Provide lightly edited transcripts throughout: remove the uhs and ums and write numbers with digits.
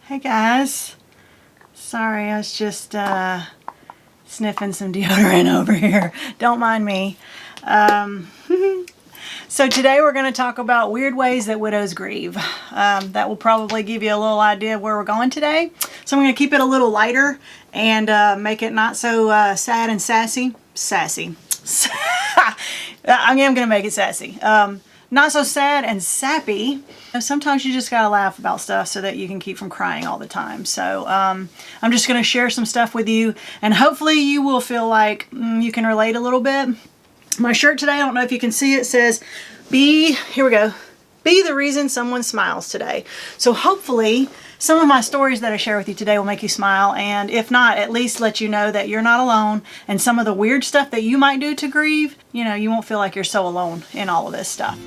Hey guys, sorry, I was just sniffing some deodorant over here. Don't mind me. So today we're going to talk about weird ways that widows grieve. That will probably give you a little idea of where we're going today. So I'm going to keep it a little lighter and make it not so sad and sassy. I'm going to make it sassy. Not so sad and sappy. Sometimes you just gotta laugh about stuff so that you can keep from crying all the time. So I'm just gonna share some stuff with you, and hopefully you will feel like you can relate a little bit. My shirt today, I don't know if you can see it, says here we go, be the reason someone smiles today. So hopefully some of my stories that I share with you today will make you smile, and if not, at least let you know that you're not alone, and some of the weird stuff that you might do to grieve, you know, you won't feel like you're so alone in all of this stuff.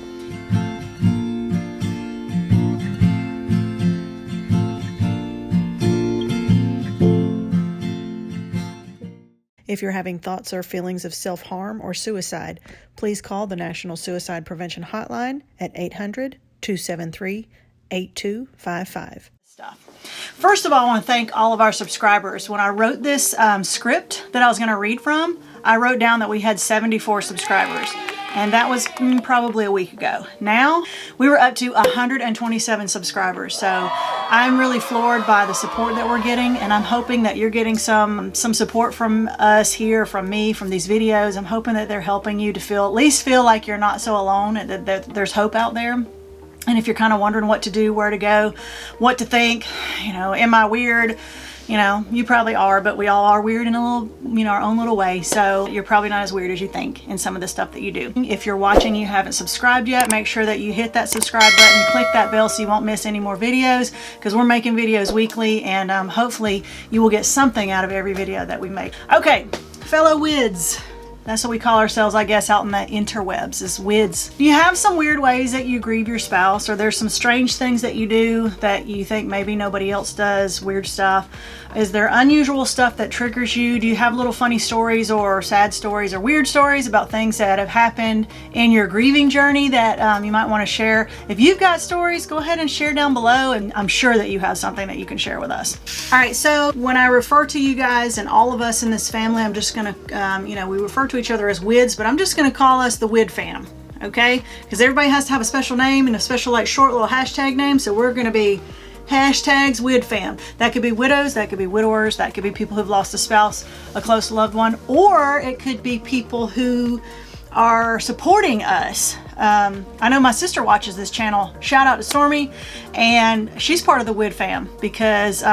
If you're having thoughts or feelings of self-harm or suicide, please call the National Suicide Prevention Hotline at 800-273-8255. First of all, I want to thank all of our subscribers. When I wrote this script that I was going to read from, I wrote down that we had 74 subscribers. And that was probably a week ago. Now we were up to 127 subscribers. So I'm really floored by the support that we're getting, and I'm hoping that you're getting some support from us here, from me, from these videos. I'm hoping that they're helping you to at least feel like you're not so alone, and that there's hope out there. And if you're kind of wondering what to do, where to go, what to think, you know, am I weird? You know, you probably are, but we all are weird in a little, you know, our own little way. So you're probably not as weird as you think in some of the stuff that you do. If you're watching and you haven't subscribed yet, make sure that you hit that subscribe button, click that bell so you won't miss any more videos, because we're making videos weekly, and hopefully you will get something out of every video that we make. Okay, fellow wids. That's what we call ourselves, I guess, out in the interwebs, is wids. Do you have some weird ways that you grieve your spouse, or there's some strange things that you do that you think maybe nobody else does, weird stuff? Is there unusual stuff that triggers you? Do you have little funny stories or sad stories or weird stories about things that have happened in your grieving journey that you might want to share? If you've got stories, go ahead and share down below, and I'm sure that you have something that you can share with us. All right, so when I refer to you guys and all of us in this family, I'm just going to, you know, we refer to each other as wids, but I'm just going to call us the wid fam, okay? Because everybody has to have a special name and a special, like, short little hashtag name, so we're going to be hashtags wid fam. That could be widows, that could be widowers, that could be people who've lost a spouse, a close loved one, or it could be people who are supporting us. I know my sister watches this channel. Shout out to Stormy, and she's part of the wid fam because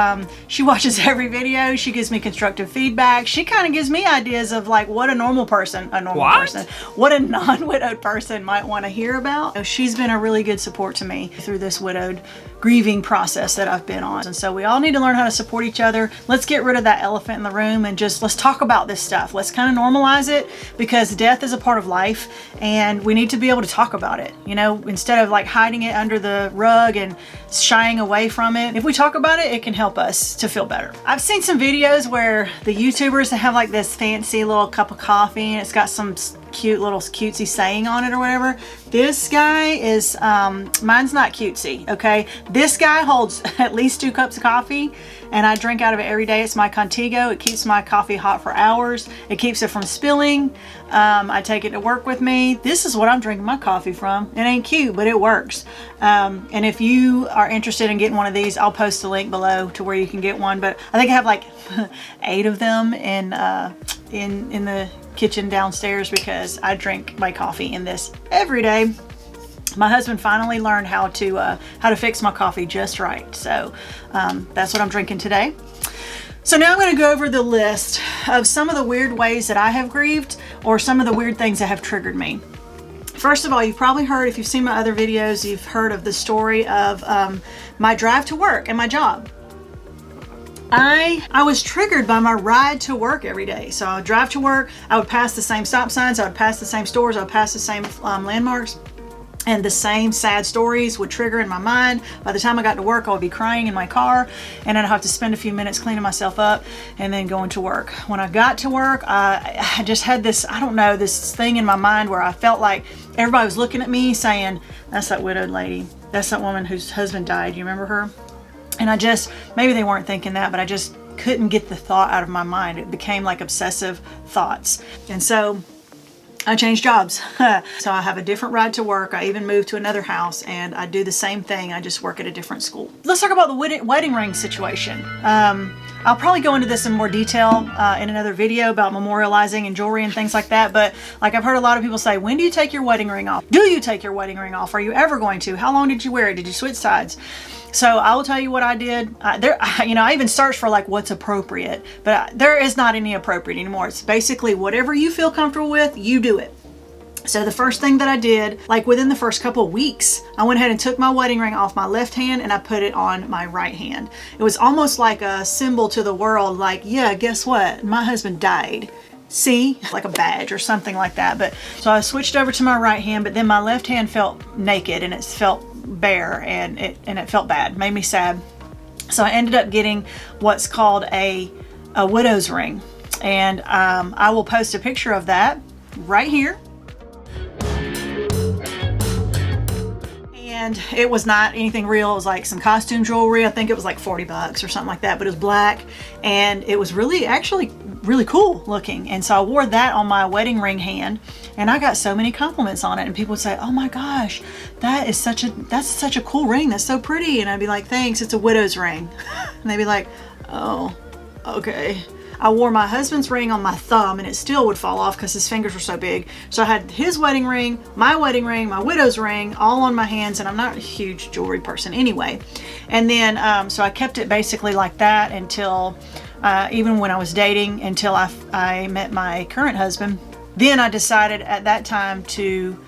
she watches every video. She gives me constructive feedback. She kind of gives me ideas of like what a normal person, what a non-widowed person might want to hear about. So she's been a really good support to me through this widowed grieving process that I've been on. And so we all need to learn how to support each other. Let's get rid of that elephant in the room and just let's talk about this stuff. Let's kind of normalize it, because death is a part of life and we need to be able to talk about it, you know, instead of like hiding it under the rug and shying away from it. If we talk about it, it can help us to feel better. I've seen some videos where the YouTubers have like this fancy little cup of coffee and it's got some cute little cutesy saying on it or whatever. This guy is, mine's not cutesy, okay? This guy holds at least 2 cups of coffee and I drink out of it every day. It's my Contigo. It keeps my coffee hot for hours. It keeps it from spilling. I take it to work with me. This is what I'm drinking my coffee from. It ain't cute, but it works. And if you are interested in getting one of these, I'll post a link below to where you can get one. But I think I have like 8 of them in the kitchen downstairs because I drink my coffee in this every day. My husband finally learned how to fix my coffee just right. So that's what I'm drinking today. So now I'm going to go over the list of some of the weird ways that I have grieved, or some of the weird things that have triggered me. First of all, you've probably heard, if you've seen my other videos, you've heard of the story of my drive to work and my job. I was triggered by my ride to work every day. So I would drive to work, I would pass the same stop signs, I would pass the same stores, I would pass the same landmarks, and the same sad stories would trigger in my mind. By the time I got to work, I would be crying in my car, and then I'd have to spend a few minutes cleaning myself up and then going to work. When I got to work, I just had this, I don't know, this thing in my mind where I felt like everybody was looking at me saying, that's that widowed lady. That's that woman whose husband died. You remember her? And maybe they weren't thinking that, but I just couldn't get the thought out of my mind. It became like obsessive thoughts. And so I changed jobs. So I have a different ride to work. I even moved to another house, and I do the same thing. I just work at a different school. Let's talk about the wedding ring situation. I'll probably go into this in more detail in another video about memorializing and jewelry and things like that. But like I've heard a lot of people say, when do you take your wedding ring off? Do you take your wedding ring off? Are you ever going to? How long did you wear it? Did you switch sides? So I will tell you what I did. I even searched for like what's appropriate, but there is not any appropriate anymore. It's basically whatever you feel comfortable with, you do it. So the first thing that I did, like within the first couple of weeks, I went ahead and took my wedding ring off my left hand and I put it on my right hand. It was almost like a symbol to the world, like, yeah, guess what? My husband died. See, like a badge or something like that. But so I switched over to my right hand, but then my left hand felt naked and it felt bare, and it felt bad, made me sad. So I ended up getting what's called a widow's ring, and I will post a picture of that right here. And it was not anything real. It was like some costume jewelry. I think it was like $40 or something like that, but it was black, and it was actually really cool looking. And so I wore that on my wedding ring hand, and I got so many compliments on it, and people would say, oh my gosh, that's such a cool ring, that's so pretty. And I'd be like, thanks, it's a widow's ring. And they'd be like, oh, okay. I wore my husband's ring on my thumb, and it still would fall off because his fingers were so big. So I had his wedding ring, my widow's ring, all on my hands, and I'm not a huge jewelry person anyway. And then, so I kept it basically like that until, even when I was dating, until I met my current husband. Then I decided at that time to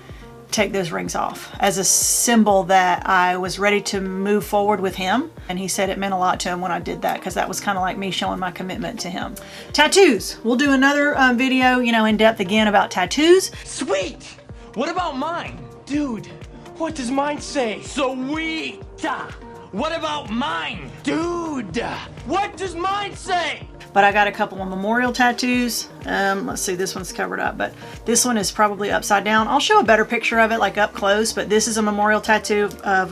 take those rings off as a symbol that I was ready to move forward with him. And he said it meant a lot to him when I did that, because that was kind of like me showing my commitment to him. Tattoos. We'll do another video, in depth again about tattoos. Sweet! What about mine? Dude, what does mine say? Sweet! What about mine? Dude, what does mine say? But I got a couple of memorial tattoos. Let's see, this one's covered up, but this one is probably upside down. I'll show a better picture of it, like up close, but this is a memorial tattoo of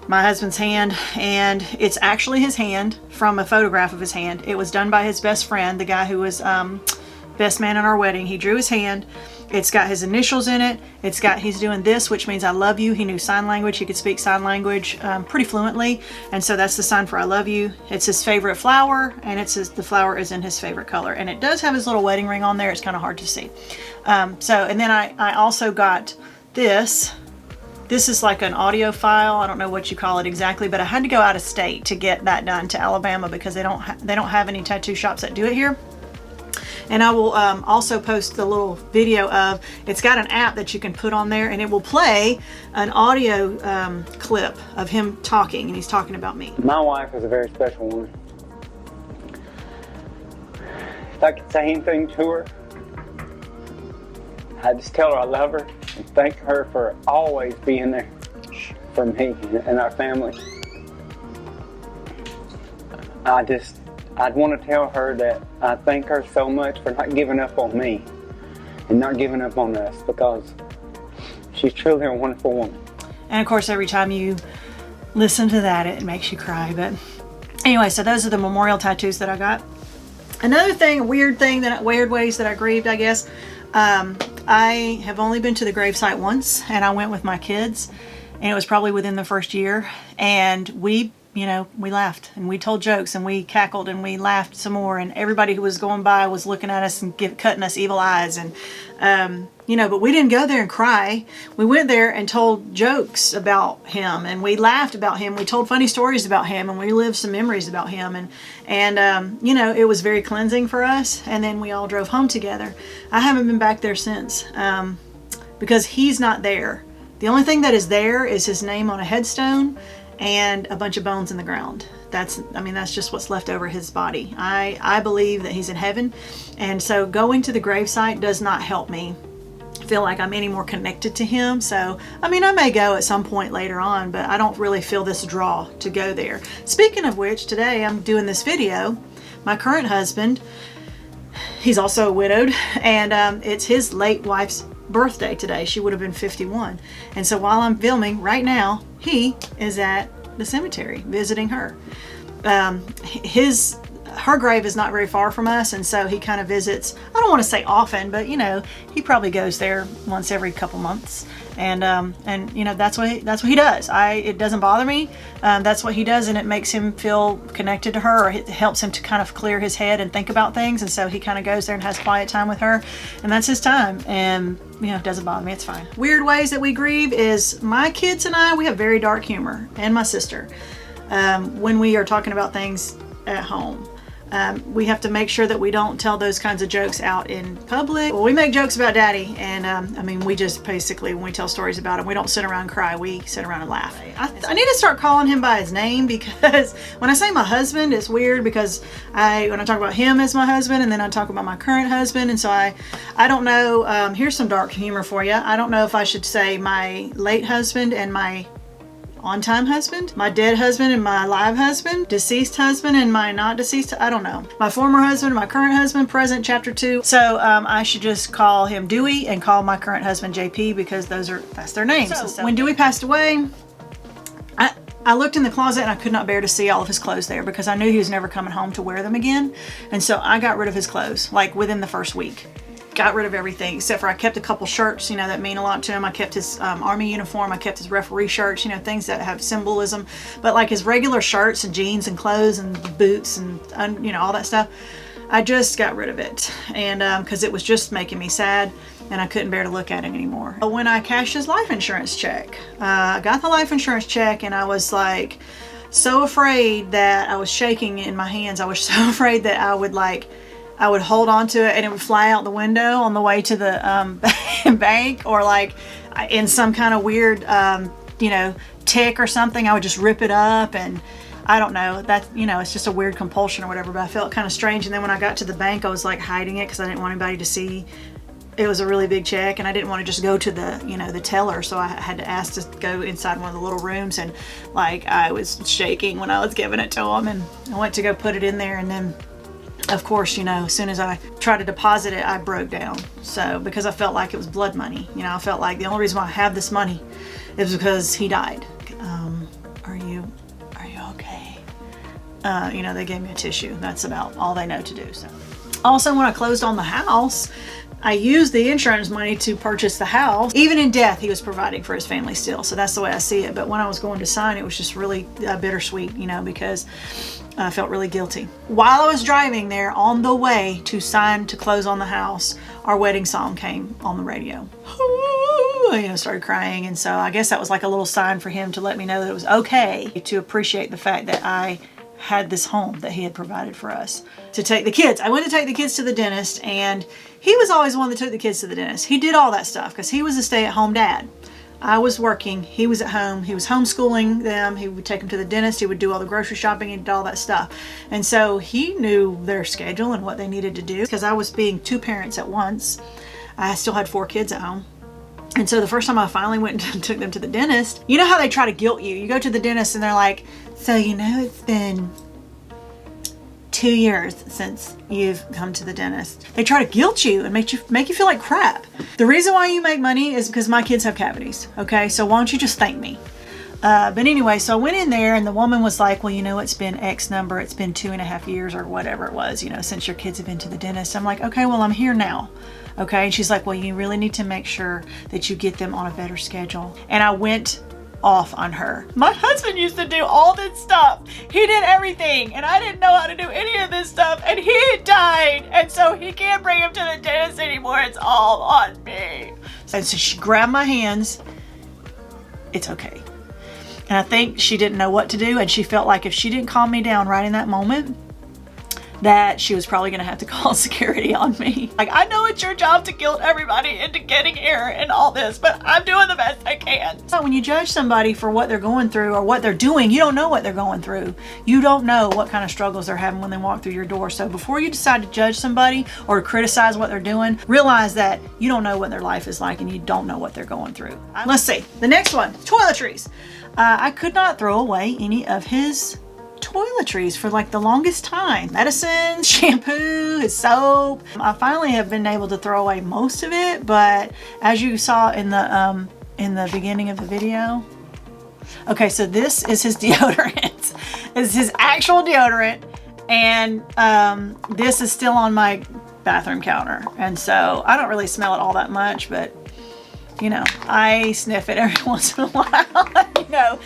my husband's hand, and it's actually his hand from a photograph of his hand. It was done by his best friend, the guy who was best man at our wedding. He drew his hand. It's got his initials in it. He's doing this, which means I love you. He knew sign language. He could speak sign language pretty fluently. And so that's the sign for I love you. It's his favorite flower, and the flower is in his favorite color. And it does have his little wedding ring on there. It's kind of hard to see. And then I also got this. This is like an audio file. I don't know what you call it exactly, but I had to go out of state to get that done to Alabama, because they don't have any tattoo shops that do it here. And I will also post the little video of, it's got an app that you can put on there, and it will play an audio clip of him talking, and he's talking about me. My wife is a very special woman. If I could say anything to her, I'd just tell her I love her and thank her for always being there for me and our family. I'd want to tell her that I thank her so much for not giving up on me and not giving up on us, because she's truly a wonderful woman. And of course, every time you listen to that, it makes you cry. But anyway, so those are the memorial tattoos that I got. Another thing, weird ways that I grieved, I guess. I have only been to the gravesite once, and I went with my kids, and it was probably within the first year, and we laughed and we told jokes and we cackled and we laughed some more, and everybody who was going by was looking at us and cutting us evil eyes, and but we didn't go there and cry. We went there and told jokes about him, and we laughed about him. We told funny stories about him, and we lived some memories about him, and it was very cleansing for us. And then we all drove home together. I haven't been back there since, because he's not there. The only thing that is there is his name on a headstone and a bunch of bones in the ground. That's just what's left over his body. I believe that he's in heaven, and so going to the gravesite does not help me feel like I'm any more connected to him. So I may go at some point later on, but I don't really feel this draw to go there. Speaking of which, today I'm doing this video. My current husband, he's also widowed, and it's his late wife's birthday today. She would have been 51. And so while I'm filming right now, he is at the cemetery visiting her. Her grave is not very far from us, and so he kind of visits, I don't want to say often, but you know, he probably goes there once every couple months, and you know, that's what he does. It doesn't bother me. That's what he does, and it makes him feel connected to her, or it helps him to kind of clear his head and think about things, and so he kind of goes there and has quiet time with her, and that's his time. And you know, it doesn't bother me, it's fine. Weird ways that we grieve is my kids and I, we have very dark humor, and my sister, when we are talking about things at home. We have to make sure that we don't tell those kinds of jokes out in public. Well, we make jokes about Daddy, and I mean, we just basically, when we tell stories about him, we don't sit around and cry, we sit around and laugh. I need to start calling him by his name, because when I say my husband, it's weird, because when I talk about him as my husband, and then I talk about my current husband, and so I don't know, here's some dark humor for you. I don't know if I should say my late husband and my on-time husband, my dead husband and my live husband, deceased husband and my not deceased, I don't know. My former husband, my current husband, present, chapter 2. So I should just call him Dewey and call my current husband JP, because that's their names. So when Dewey passed away, I looked in the closet and I could not bear to see all of his clothes there, because I knew he was never coming home to wear them again. And so I got rid of his clothes, like within the first week. Got rid of everything, except for I kept a couple shirts, you know, that mean a lot to him. I kept his army uniform, I kept his referee shirts, you know, things that have symbolism. But like his regular shirts and jeans and clothes and boots and you know, all that stuff, I just got rid of it. And because it was just making me sad, and I couldn't bear to look at it anymore. When I cashed his life insurance check, I got the life insurance check, and I was like so afraid that I was shaking in my hands. I was so afraid that I would hold on to it and it would fly out the window on the way to the bank, or like in some kind of weird, you know, tick or something, I would just rip it up. And I don't know, that, you know, it's just a weird compulsion or whatever, but I felt kind of strange. And then when I got to the bank, I was like hiding it, because I didn't want anybody to see it was a really big check, and I didn't want to just go to the, you know, the teller. So I had to ask to go inside one of the little rooms, and like I was shaking when I was giving it to him, and I went to go put it in there, and then of course, you know, as soon as I tried to deposit it, I broke down. So, because I felt like it was blood money. You know, I felt like the only reason why I have this money is because he died. Are you okay? You know, they gave me a tissue. That's about all they know to do. So, also, when I closed on the house, I used the insurance money to purchase the house. Even in death, he was providing for his family still. So that's the way I see it. But when I was going to sign, it was just really bittersweet, you know, because I felt really guilty. While I was driving there on the way to sign to close on the house, our wedding song came on the radio. You know, started crying. And so I guess that was like a little sign for him to let me know that it was okay to appreciate the fact that I had this home that he had provided for us. To take the kids. I went to take the kids to the dentist, and he was always the one that took the kids to the dentist. He did all that stuff because he was a stay-at-home dad. I was working, he was at home, he was homeschooling them, he would take them to the dentist, he would do all the grocery shopping, and did all that stuff. And so he knew their schedule and what they needed to do, because I was being 2 parents at once. I still had 4 kids at home. And so the first time I finally went and took them to the dentist, you know how they try to guilt you. You go to the dentist and they're like, so you know it's been 2 years since you've come to the dentist. They try to guilt you and make you feel like crap. The reason why you make money is because my kids have cavities. Okay, so why don't you just thank me? But anyway, so I went in there and the woman was like, well, you know, it's been X number. It's been 2.5 years or whatever it was, you know, since your kids have been to the dentist. I'm like, okay, well, I'm here now. Okay, and she's like, well, you really need to make sure that you get them on a better schedule. And I went off on her. My husband used to do all this stuff. He did everything, and I didn't know how to do any of this stuff, and he died, and so he can't bring him to the dentist anymore. It's all on me. And so she grabbed my hands. It's okay. And I think she didn't know what to do, and she felt like if she didn't calm me down right in that moment, that she was probably going to have to call security on me. Like, I know it's your job to guilt everybody into getting here and all this, but I'm doing the best I can. So when you judge somebody for what they're going through or what they're doing, you don't know what they're going through. You don't know what kind of struggles they're having when they walk through your door. So before you decide to judge somebody or criticize what they're doing, realize that you don't know what their life is like and you don't know what they're going through. Let's see. The next one, toiletries. I could not throw away any of his toiletries for like the longest time. Medicine, shampoo, his soap. I finally have been able to throw away most of it, but as you saw in the beginning of the video, Okay, so this is his deodorant. This is his actual deodorant, and this is still on my bathroom counter. And so I don't really smell it all that much, but you know, I sniff it every once in a while. You know,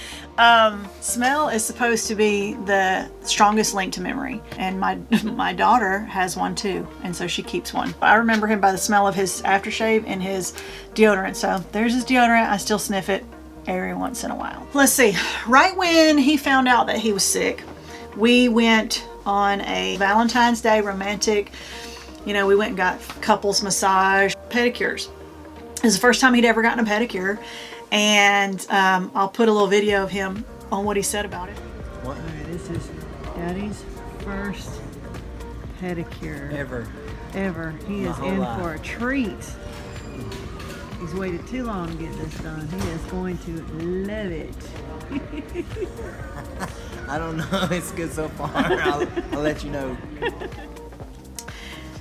smell is supposed to be the strongest link to memory, and my daughter has one too, and so she keeps one. I remember him by the smell of his aftershave and his deodorant. So there's his deodorant. I still sniff it every once in a while. Let's see. Right when he found out that he was sick, we went on a Valentine's Day romantic. You know, we went and got couples massage, pedicures. It was the first time he'd ever gotten a pedicure, and I'll put a little video of him on what he said about it. What? Alright, this is Daddy's first pedicure ever. He is in for a treat. He's waited too long to get this done. He is going to love it. I don't know. It's good so far. I'll let you know.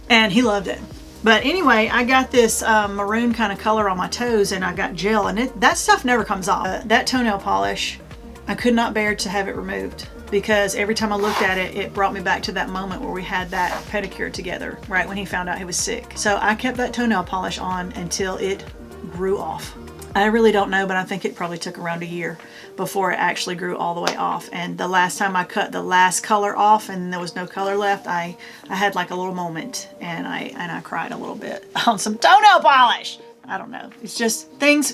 And he loved it. But anyway, I got this maroon kind of color on my toes, and I got gel, and that stuff never comes off. That toenail polish, I could not bear to have it removed, because every time I looked at it, it brought me back to that moment where we had that pedicure together, right when he found out he was sick. So I kept that toenail polish on until it grew off. I really don't know, but I think it probably took around a year before it actually grew all the way off. And the last time I cut the last color off and there was no color left, I had like a little moment, and I cried a little bit on some toenail polish. I don't know. It's just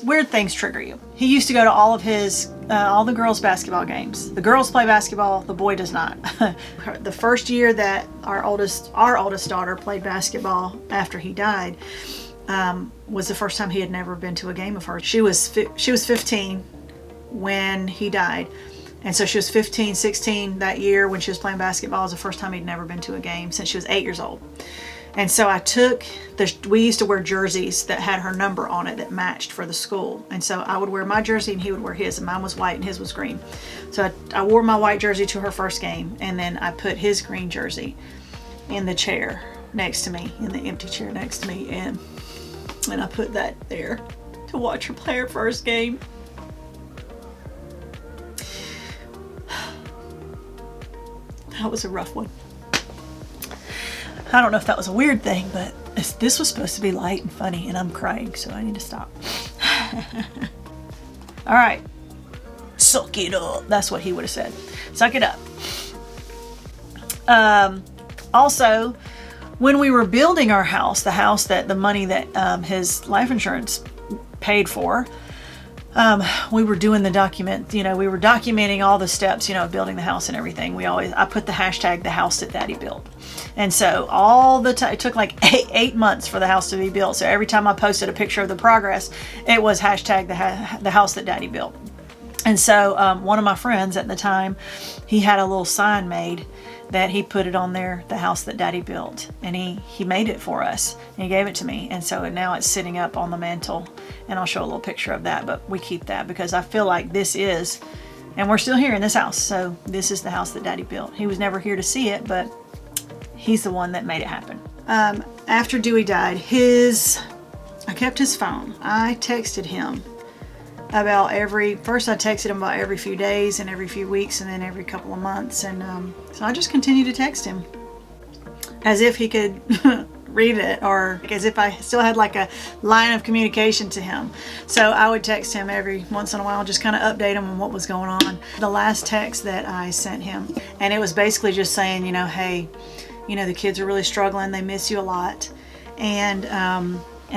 weird things trigger you. He used to go to all of his, all the girls' basketball games. The girls play basketball, the boy does not. The first year that our oldest daughter played basketball after he died, was the first time he had never been to a game of hers. She was 15 when he died. And so she was 15, 16 that year when she was playing basketball. It was the first time he'd never been to a game since she was 8 years old. And so I took we used to wear jerseys that had her number on it that matched for the school. And so I would wear my jersey and he would wear his, and mine was white and his was green. So I wore my white jersey to her first game, and then I put his green jersey in the chair next to me, in the empty chair next to me, and I put that there to watch her play her first game. That was a rough one. I don't know if that was a weird thing, but this was supposed to be light and funny, and I'm crying, so I need to stop. All right. Suck it up. That's what he would have said. Suck it up. Also, when we were building our house, the money that his life insurance paid for, we were doing the document, we were documenting all the steps, of building the house and everything. I put the hashtag the house that Daddy built. And so all the time, it took like eight months for the house to be built. So every time I posted a picture of the progress, it was hashtag the house that Daddy built. And so one of my friends at the time, he had a little sign made that he put it on there, the house that Daddy built. And he made it for us. And he gave it to me. And so now it's sitting up on the mantle. And I'll show a little picture of that. But we keep that because I feel like this is, and we're still here in this house. So this is the house that Daddy built. He was never here to see it, but he's the one that made it happen. After Dewey died, I kept his phone. I texted him first I texted him about every few days and every few weeks and then every couple of months. And so I just continued to text him as if he could read it, or as if I still had like a line of communication to him. So I would text him every once in a while, just kind of update him on what was going on. The last text that I sent him, and it was basically just saying, hey, the kids are really struggling. They miss you a lot. And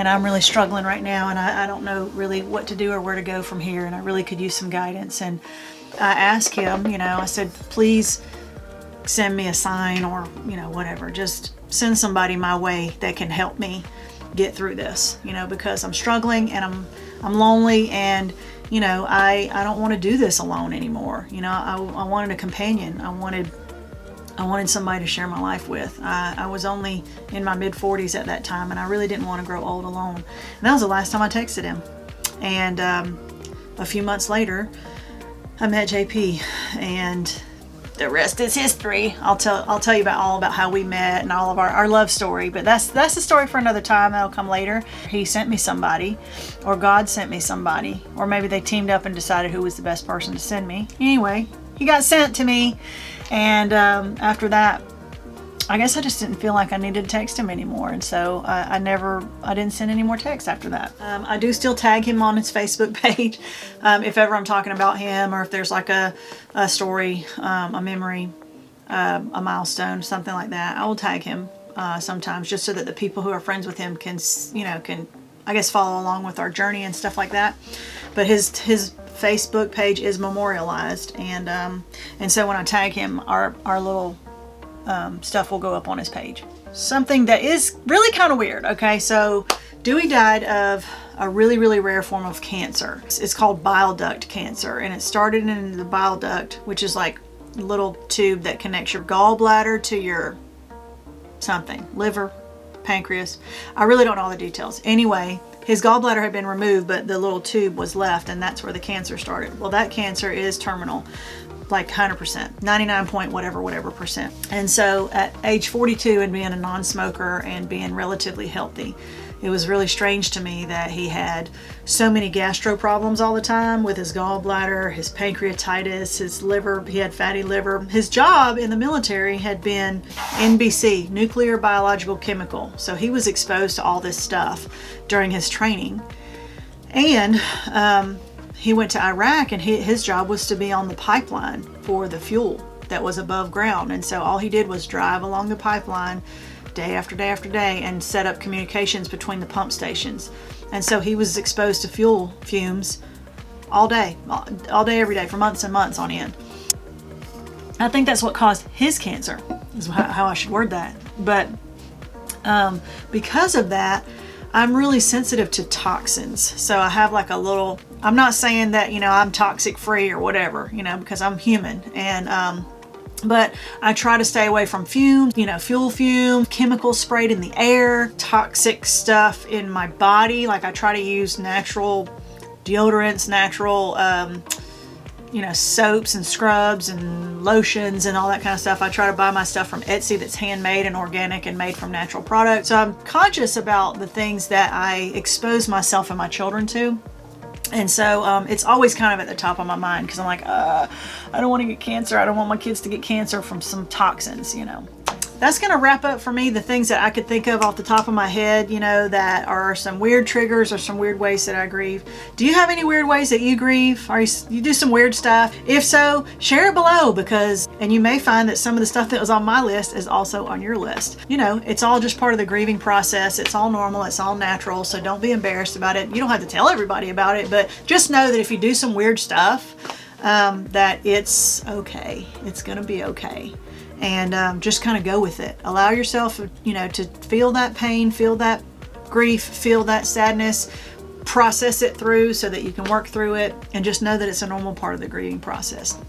I'm really struggling right now, and I don't know really what to do or where to go from here, and I really could use some guidance. And I asked him, I said, please send me a sign or, whatever. Just send somebody my way that can help me get through this, because I'm struggling and I'm lonely, and, I don't want to do this alone anymore. I wanted a companion. I wanted somebody to share my life with. I was only in my mid-40s at that time, and I really didn't want to grow old alone. And that was the last time I texted him. And a few months later, I met JP, and the rest is history. I'll tell you all about how we met and all of our love story, but that's a story for another time. That'll come later. He sent me somebody, or God sent me somebody, or maybe they teamed up and decided who was the best person to send me. Anyway, he got sent to me, and after that, I guess I just didn't feel like I needed to text him anymore, and so I didn't send any more texts after that. I do still tag him on his Facebook page if ever I'm talking about him, or if there's like a story, a memory, a milestone, something like that. I will tag him sometimes, just so that the people who are friends with him can I guess follow along with our journey and stuff like that. But his Facebook page is memorialized, and so when I tag him, our little stuff will go up on his page. Something that is really kind of weird. Okay, so Dewey died of a really, really rare form of cancer. It's called bile duct cancer, and it started in the bile duct, which is like a little tube that connects your gallbladder to your something, liver, pancreas. I really don't know all the details. Anyway, his gallbladder had been removed, but the little tube was left, and that's where the cancer started. Well, that cancer is terminal, like 100%, 99 point whatever percent. And so at age 42 and being a non-smoker and being relatively healthy, it was really strange to me that he had so many gastro problems all the time with his gallbladder, his pancreatitis, his liver. He had fatty liver. His job in the military had been NBC, nuclear biological chemical. So he was exposed to all this stuff during his training. And he went to Iraq, and his job was to be on the pipeline for the fuel that was above ground. And so all he did was drive along the pipeline day after day after day and set up communications between the pump stations. And so he was exposed to fuel fumes all day, every day for months and months on end. I think that's what caused his cancer, is how I should word that. But because of that, I'm really sensitive to toxins. So I have like a little, I'm not saying that, I'm toxic free or whatever, because I'm human. And, but I try to stay away from fumes, fuel fumes, chemicals sprayed in the air, toxic stuff in my body. Like I try to use natural deodorants, natural, soaps and scrubs and lotions and all that kind of stuff. I try to buy my stuff from Etsy that's handmade and organic and made from natural products. So I'm conscious about the things that I expose myself and my children to. And so it's always kind of at the top of my mind, because I'm like, I don't want to get cancer. I don't want my kids to get cancer from some toxins, That's going to wrap up for me the things that I could think of off the top of my head, that are some weird triggers or some weird ways that I grieve. Do you have any weird ways that you grieve? Or you do some weird stuff? If so, share it below, and you may find that some of the stuff that was on my list is also on your list. It's all just part of the grieving process. It's all normal. It's all natural. So don't be embarrassed about it. You don't have to tell everybody about it, but just know that if you do some weird stuff, that it's okay. It's going to be okay. And just kind of go with it. Allow yourself, to feel that pain, feel that grief, feel that sadness, process it through so that you can work through it, and just know that it's a normal part of the grieving process.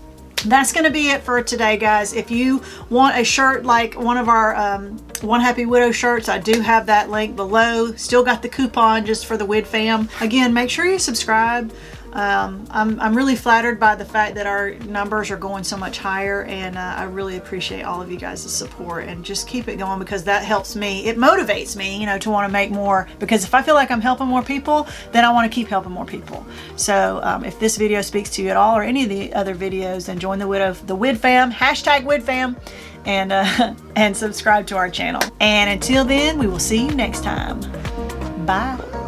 That's going to be it for today, guys. If you want a shirt like one of our One Happy Widow shirts, I do have that link below. Still got the coupon just for the Wid fam. Again, make sure you subscribe. I'm really flattered by the fact that our numbers are going so much higher, and I really appreciate all of you guys' support, and just keep it going, because that helps me. It motivates me, to want to make more, because if I feel like I'm helping more people, then I want to keep helping more people. So if this video speaks to you at all, or any of the other videos, then join the Wid fam, #WidFam, and subscribe to our channel. And until then, we will see you next time. Bye.